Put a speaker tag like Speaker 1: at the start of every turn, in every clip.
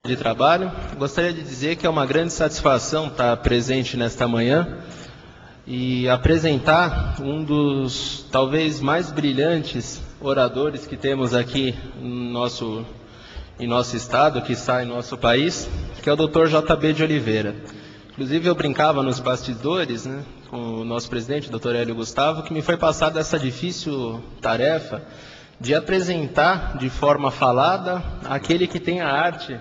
Speaker 1: de trabalho. Gostaria de dizer que é uma grande satisfação estar presente nesta manhã e apresentar um dos talvez mais brilhantes oradores que temos aqui em nosso estado, que está em nosso país, que é o Dr. J.B. de Oliveira. Inclusive eu brincava nos bastidores, com o nosso presidente, o Dr. Hélio Gustavo, que me foi passada essa difícil tarefa de apresentar de forma falada aquele que tem a arte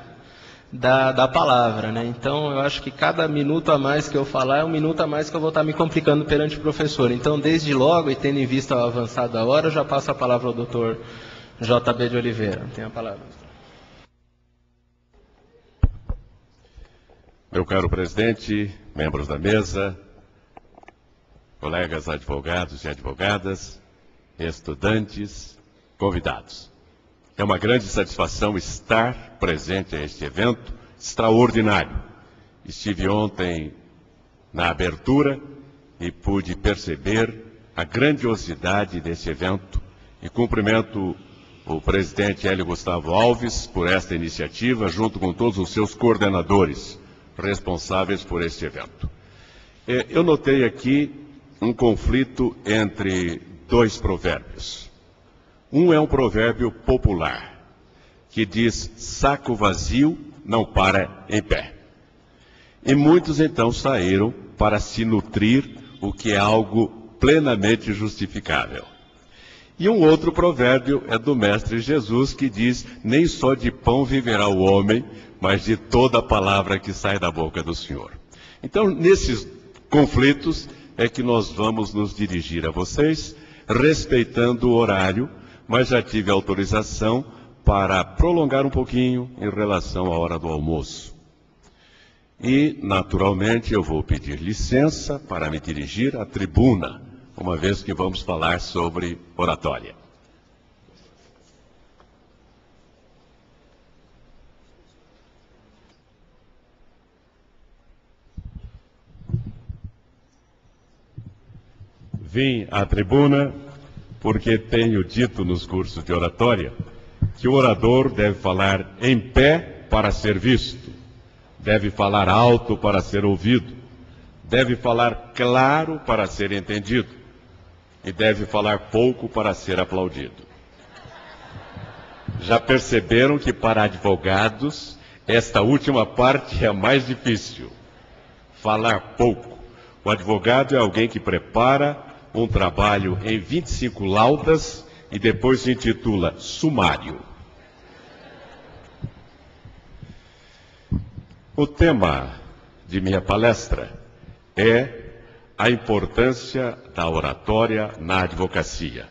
Speaker 1: da palavra, Então, eu acho que cada minuto a mais que eu falar é um minuto a mais que eu vou estar me complicando perante o professor. Então, desde logo, e tendo em vista a avançada hora, eu já passo a palavra ao Dr. J.B. de Oliveira. Tem a palavra.
Speaker 2: Meu caro presidente, membros da mesa, colegas advogados e advogadas, estudantes, convidados. É uma grande satisfação estar presente neste evento extraordinário. Estive ontem na abertura e pude perceber a grandiosidade desse evento e cumprimento o presidente Hélio Gustavo Alves por esta iniciativa, junto com todos os seus coordenadores responsáveis por este evento. Eu notei aqui um conflito entre dois provérbios. Um é um provérbio popular, que diz, saco vazio não para em pé. E muitos então saíram para se nutrir, o que é algo plenamente justificável. E um outro provérbio é do Mestre Jesus, que diz, nem só de pão viverá o homem, mas de toda a palavra que sai da boca do Senhor. Então, nesses conflitos é que nós vamos nos dirigir a vocês, respeitando o horário, mas já tive autorização para prolongar um pouquinho em relação à hora do almoço. E, naturalmente, eu vou pedir licença para me dirigir à tribuna, uma vez que vamos falar sobre oratória. Vim à tribuna porque tenho dito nos cursos de oratória que o orador deve falar em pé para ser visto, deve falar alto para ser ouvido, deve falar claro para ser entendido e deve falar pouco para ser aplaudido. Já perceberam que para advogados esta última parte é a mais difícil, falar pouco. O advogado é alguém que prepara um trabalho em 25 laudas e depois se intitula sumário. O tema de minha palestra é a importância da oratória na advocacia,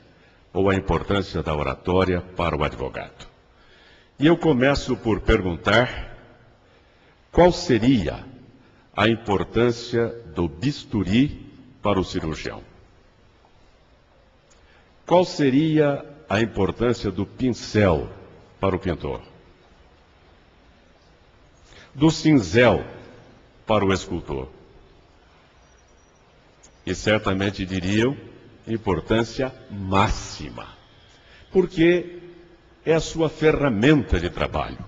Speaker 2: ou a importância da oratória para o advogado. E eu começo por perguntar qual seria a importância do bisturi para o cirurgião. Qual seria a importância do pincel para o pintor? Do cinzel para o escultor? E certamente diriam importância máxima, porque é a sua ferramenta de trabalho,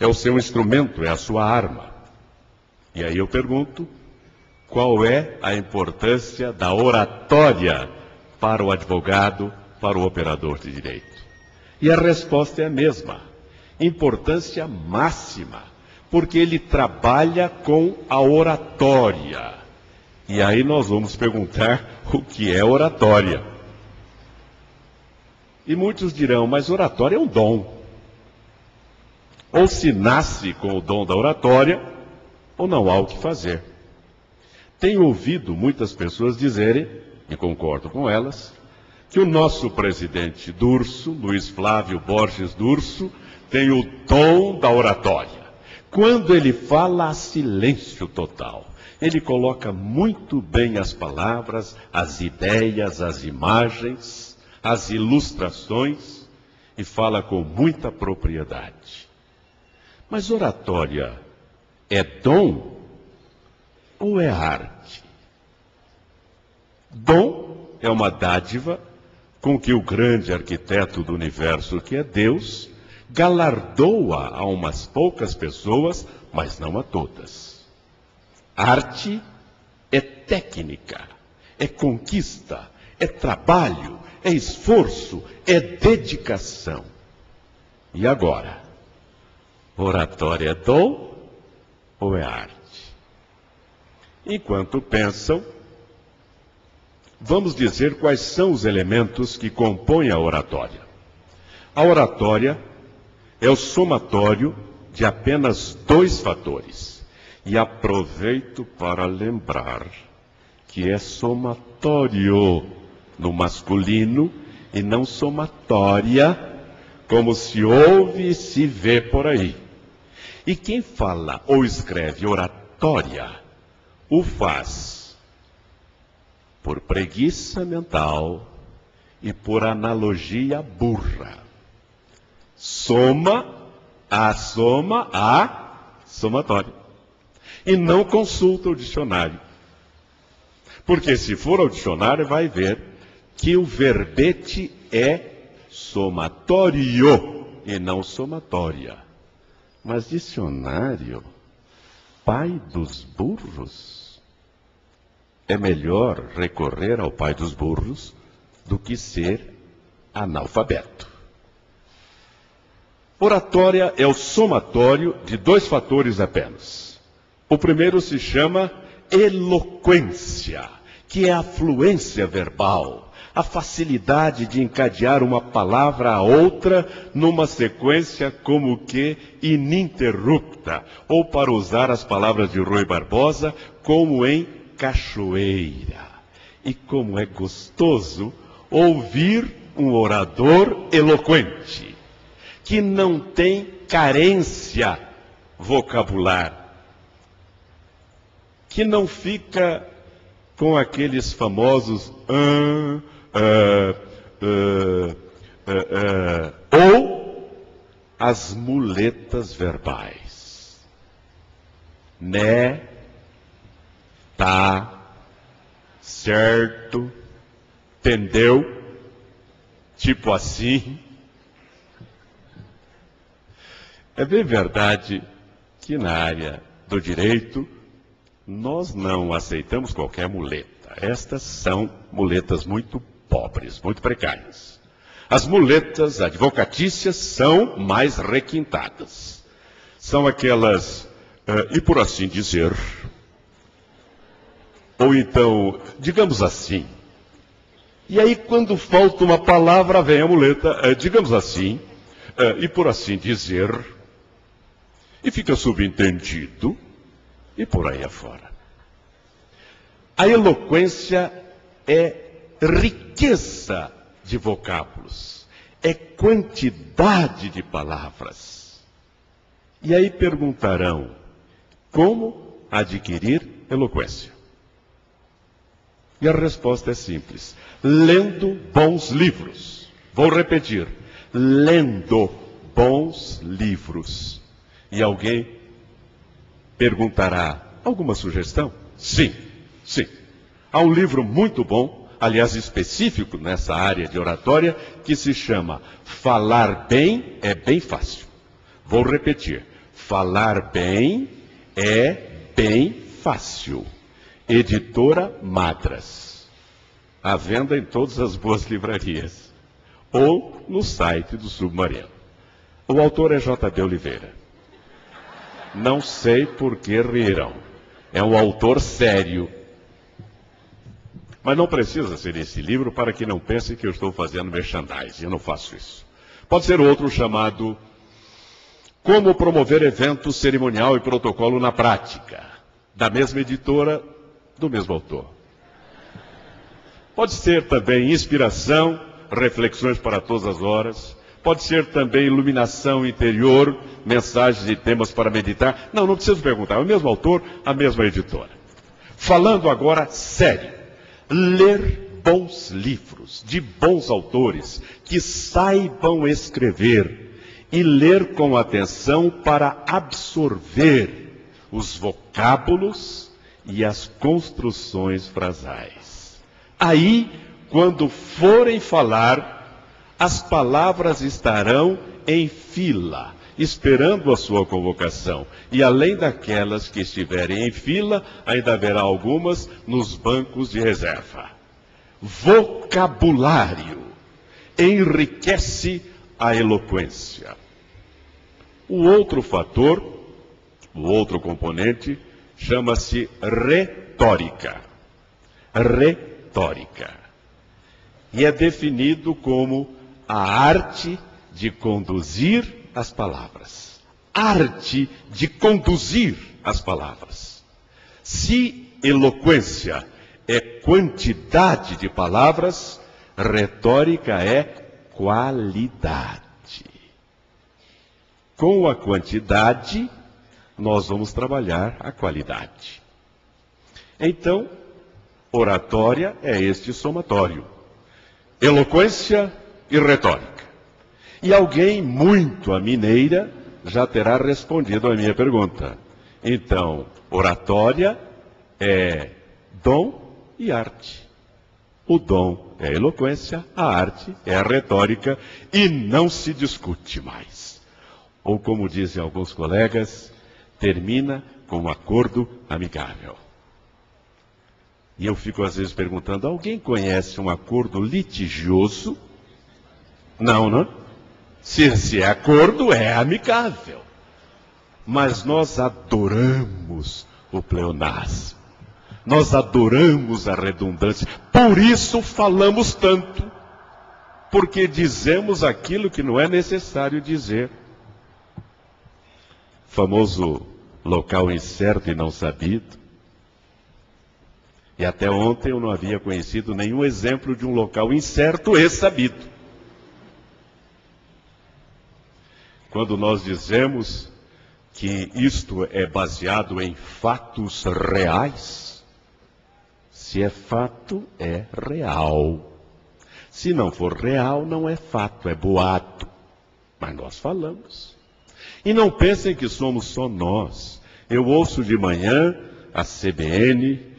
Speaker 2: é o seu instrumento, é a sua arma. E aí eu pergunto, qual é a importância da oratória para o advogado, para o operador de direito? E a resposta é a mesma, importância máxima, porque ele trabalha com a oratória. E aí nós vamos perguntar o que é oratória. E muitos dirão, mas oratória é um dom. Ou se nasce com o dom da oratória, ou não há o que fazer. Tenho ouvido muitas pessoas dizerem, e concordo com elas, que o nosso presidente Durso, Luiz Flávio Borges Durso, tem o dom da oratória. Quando ele fala, há silêncio total. Ele coloca muito bem as palavras, as ideias, as imagens, as ilustrações, e fala com muita propriedade. Mas oratória é dom ou é arte? Dom é uma dádiva com que o grande arquiteto do universo, que é Deus, galardoa a umas poucas pessoas, mas não a todas. Arte é técnica, é conquista, é trabalho, é esforço, é dedicação. E agora? Oratória é dom ou é arte? Enquanto pensam, vamos dizer quais são os elementos que compõem a oratória. A oratória é o somatório de apenas 2 fatores. E aproveito para lembrar que é somatório no masculino e não somatória, como se ouve e se vê por aí. E quem fala ou escreve oratória, o faz por preguiça mental e por analogia burra. Soma a somatório. E não consulta o dicionário. Porque se for ao dicionário, vai ver que o verbete é somatório e não somatória. Mas dicionário, pai dos burros, é melhor recorrer ao pai dos burros do que ser analfabeto. Oratória é o somatório de 2 fatores apenas. O primeiro se chama eloquência, que é a fluência verbal, a facilidade de encadear uma palavra a outra numa sequência como que ininterrupta, ou para usar as palavras de Rui Barbosa, como em cachoeira. E como é gostoso ouvir um orador eloquente, que não tem carência vocabular, que não fica com aqueles famosos ou as muletas verbais. Né, tá, certo, entendeu, tipo assim. É bem verdade que na área do direito nós não aceitamos qualquer muleta. Estas são muletas muito pobres, muito precárias. As muletas advocatícias são mais requintadas. São aquelas, e por assim dizer, ou então, digamos assim. E aí quando falta uma palavra, vem a muleta, digamos assim, e por assim dizer, e fica subentendido, e por aí afora. A eloquência é riqueza de vocábulos, é quantidade de palavras. E aí perguntarão, como adquirir eloquência? E a resposta é simples, lendo bons livros. Vou repetir, lendo bons livros. E alguém perguntará, alguma sugestão? Sim, sim. Há um livro muito bom, aliás específico nessa área de oratória, que se chama Falar Bem é Bem Fácil. Vou repetir, Falar Bem é Bem Fácil. Editora Madras. À venda em todas as boas livrarias. Ou no site do Submarino. O autor é J.B. Oliveira. Não sei por que rirão. É um autor sério. Mas não precisa ser esse livro para que não pensem que eu estou fazendo merchandising. Eu não faço isso. Pode ser outro chamado Como Promover Evento Cerimonial e Protocolo na Prática. Da mesma editora, do mesmo autor. Pode ser também Inspiração, Reflexões para Todas as Horas. Pode ser também Iluminação Interior, Mensagens e Temas para Meditar. Não preciso perguntar, é o mesmo autor, a mesma editora. Falando agora sério, ler bons livros, de bons autores, que saibam escrever, e ler com atenção para absorver os vocábulos e as construções frasais. Aí, quando forem falar, as palavras estarão em fila, esperando a sua convocação. E além daquelas que estiverem em fila, ainda haverá algumas nos bancos de reserva. Vocabulário enriquece a eloquência. O outro fator, o outro componente, chama-se retórica. Retórica. E é definido como a arte de conduzir as palavras. Arte de conduzir as palavras. Se eloquência é quantidade de palavras, retórica é qualidade. Com a quantidade, nós vamos trabalhar a qualidade. Então, oratória é este somatório. Eloquência e retórica. E alguém muito à mineira já terá respondido à minha pergunta. Então, oratória é dom e arte. O dom é a eloquência, a arte é a retórica e não se discute mais. Ou como dizem alguns colegas, termina com um acordo amigável. E eu fico às vezes perguntando, alguém conhece um acordo litigioso? Não, não? Se é acordo, é amigável. Mas nós adoramos o pleonasmo. Nós adoramos a redundância. Por isso falamos tanto. Porque dizemos aquilo que não é necessário dizer. Famoso local incerto e não sabido. E até ontem eu não havia conhecido nenhum exemplo de um local incerto e sabido. Quando nós dizemos que isto é baseado em fatos reais, se é fato, é real. Se não for real, não é fato, é boato. Mas nós falamos. E não pensem que somos só nós. Eu ouço de manhã a CBN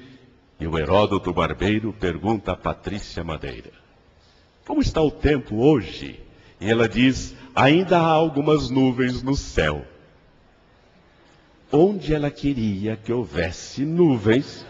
Speaker 2: e o Heródoto Barbeiro pergunta a Patrícia Madeira: como está o tempo hoje? E ela diz: ainda há algumas nuvens no céu. Onde ela queria que houvesse nuvens,